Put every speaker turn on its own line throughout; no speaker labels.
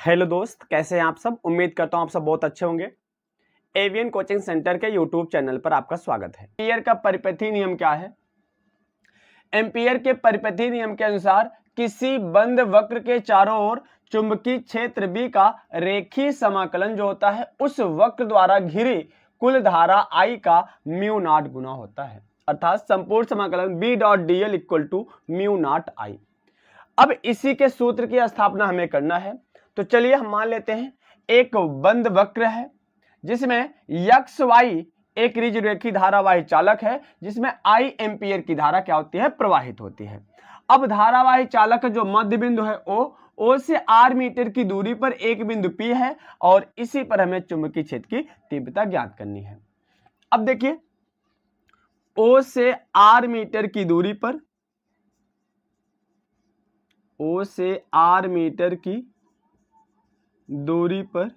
Hello दोस्त, कैसे हैं आप सब। उम्मीद करता हूं आप सब बहुत अच्छे होंगे। एवियन कोचिंग सेंटर के यूट्यूब चैनल पर आपका स्वागत है। एम्पियर का परिपथी नियम क्या है? एम्पियर के परिपथी नियम के अनुसार किसी बंद वक्र के चारों ओर चुंबकीय क्षेत्र B का रेखीय समाकलन जो होता है उस वक्र द्वारा घिरी कुल धारा I का म्यू नॉट गुना होता है, अर्थात संपूर्ण समाकलन B dot dl equal to mu naught I। अब इसी के सूत्र की स्थापना हमें करना है। तो चलिए हम मान लेते हैं एक बंद वक्र है जिसमें x y एक ऋजुरेखी धारावाही चालक है जिसमें I एम्पियर की धारा क्या होती है, प्रवाहित होती है। अब धारावाही चालक का जो मध्य बिंदु है O से r मीटर की दूरी पर एक बिंदु P है और इसी पर हमें चुंबकीय क्षेत्र की तीव्रता ज्ञात करनी है। अब देखिए O से r मीटर की दूरी पर O से r मीटर की दूरी पर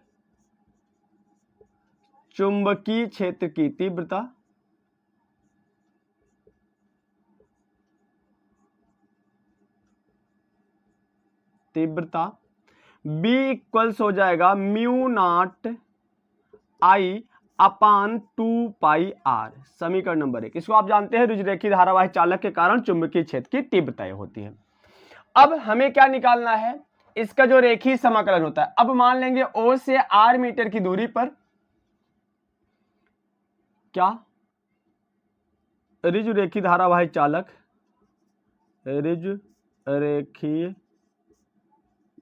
चुंबकीय क्षेत्र की तीव्रता B इक्वल्स हो जाएगा mu naught I upon 2 pi r। समीकरण नंबर 1। इसको आप जानते हैं ऋजुरेखी धारावाही चालक के कारण चुंबकीय क्षेत्र की तीव्रता होती है। अब हमें क्या निकालना है, इसका जो रेखीय समाकलन होता है। अब मान लेंगे O से r मीटर की दूरी पर क्या ऋजुरेखी धारावाही चालक ऋजुरेखीय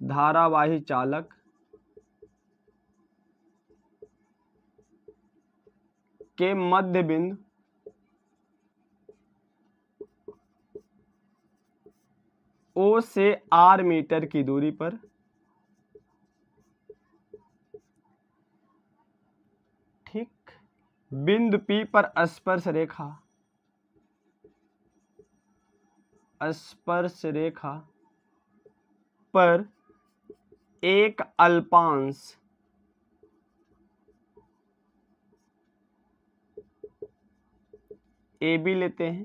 धारावाही चालक के मध्य बिंदु O से r मीटर की दूरी पर ठीक बिंदु P पर स्पर्श रेखा पर एक अल्पांश AB लेते हैं।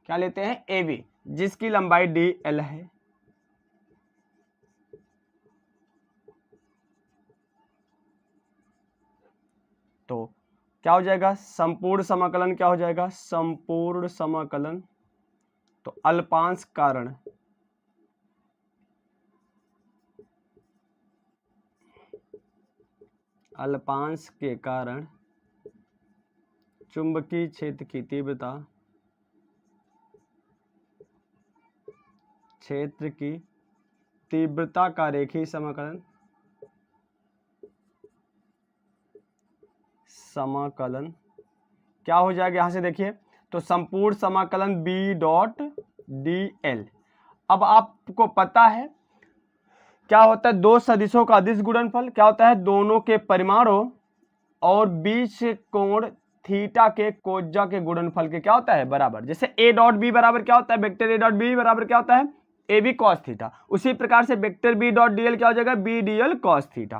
क्या लेते हैं? AB, जिसकी लंबाई dl है। तो क्या हो जाएगा, संपूर्ण समाकलन क्या हो जाएगा, संपूर्ण समाकलन। तो अल्पांश कारण अल्पांश के कारण चुंबकीय क्षेत्र की तीव्रता का रेखीय समाकलन क्या हो जाएगा, यहां से देखिए तो संपूर्ण समाकलन B डॉट dl। अब आपको पता है क्या होता है, दो सदिशों का अदिश गुणनफल क्या होता है, दोनों के परिमाणों और बीच कोण थीटा के कोज्या के गुणनफल के क्या होता है, बराबर। जैसे A डॉट B बराबर क्या होता है, वेक्टर A डॉट B बराबर क्या होता है, AB cos थीटा। उसी प्रकार से वेक्टर B डॉट dl क्या हो जाएगा, B dl cos थीटा।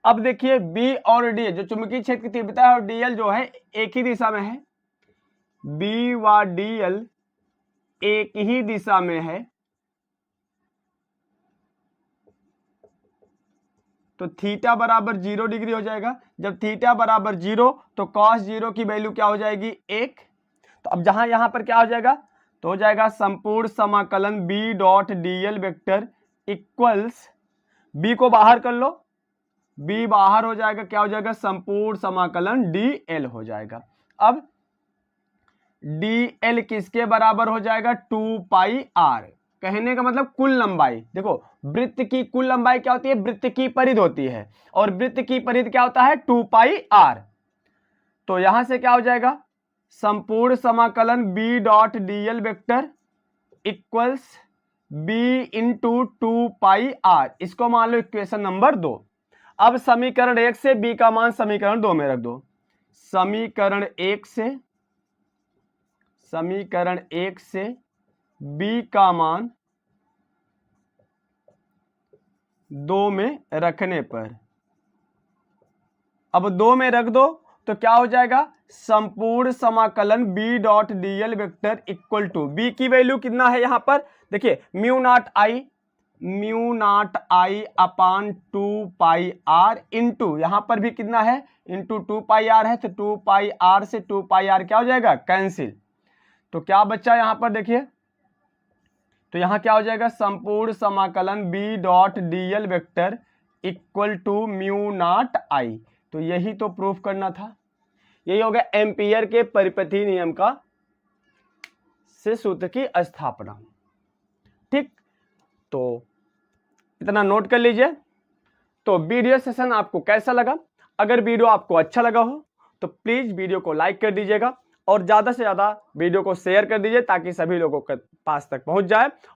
अब देखिए B और dl जो चुंबकीय क्षेत्र की तीव्रता है और dl जो है एक ही दिशा में है, B व dl एक ही दिशा में है, तो थीटा बराबर 0 डिग्री हो जाएगा। जब थीटा बराबर 0 तो cos 0 की वैल्यू क्या हो जाएगी, 1। तो अब जहां यहां पर क्या हो जाएगा, तो हो जाएगा संपूर्ण समाकलन B dot dl vector equals, B को बाहर कर लो, B बाहर हो जाएगा, क्या हो जाएगा, संपूर्ण समाकलन dl हो जाएगा। अब dl किसके बराबर हो जाएगा, 2 पाई r। कहने का मतलब कुल लंबाई, देखो वृत्त की कुल लंबाई क्या होती है, वृत्त की परिध होती है और वृत्त की परिध क्या होता है, 2 पाई r। तो यहां से क्या हो जाएगा, संपूर्ण समाकलन B dot dl vector equals B into 2 पाई r। इसको मान लो इक्वेशन नंबर 2। अब समीकरण 1 से B का मान समीकरण 2 में रख दो। समीकरण 1 से B का मान 2 में रखने पर, अब 2 में रख दो तो क्या हो जाएगा, संपूर्ण समाकलन B dot dl vector equal to, B की वैल्यू कितना है यहां पर देखिए mu naught I mu naught I upon 2 pi r into, यहां पर भी कितना है, इंटू 2 पाई आर है, तो 2 पाई आर से 2 पाई आर क्या हो जाएगा, कैंसिल। तो क्या बच्चा यहां पर देखिए, तो यहां क्या हो जाएगा, संपूर्ण समाकलन B dot D L vector equal to mu naught I. तो यही तो प्रूफ करना था, यही हो गया एम्पियर के परिपथी नियम का से सूत्र की स्थापना। ठीक, तो इतना नोट कर लीजिए। तो वीडियो सेशन आपको कैसा लगा, अगर वीडियो आपको अच्छा लगा हो तो प्लीज वीडियो को लाइक कर दीजिएगा और ज्यादा से ज्यादा वीडियो को शेयर कर दीजिए ताकि सभी लोगों के पास तक पहुंच जाए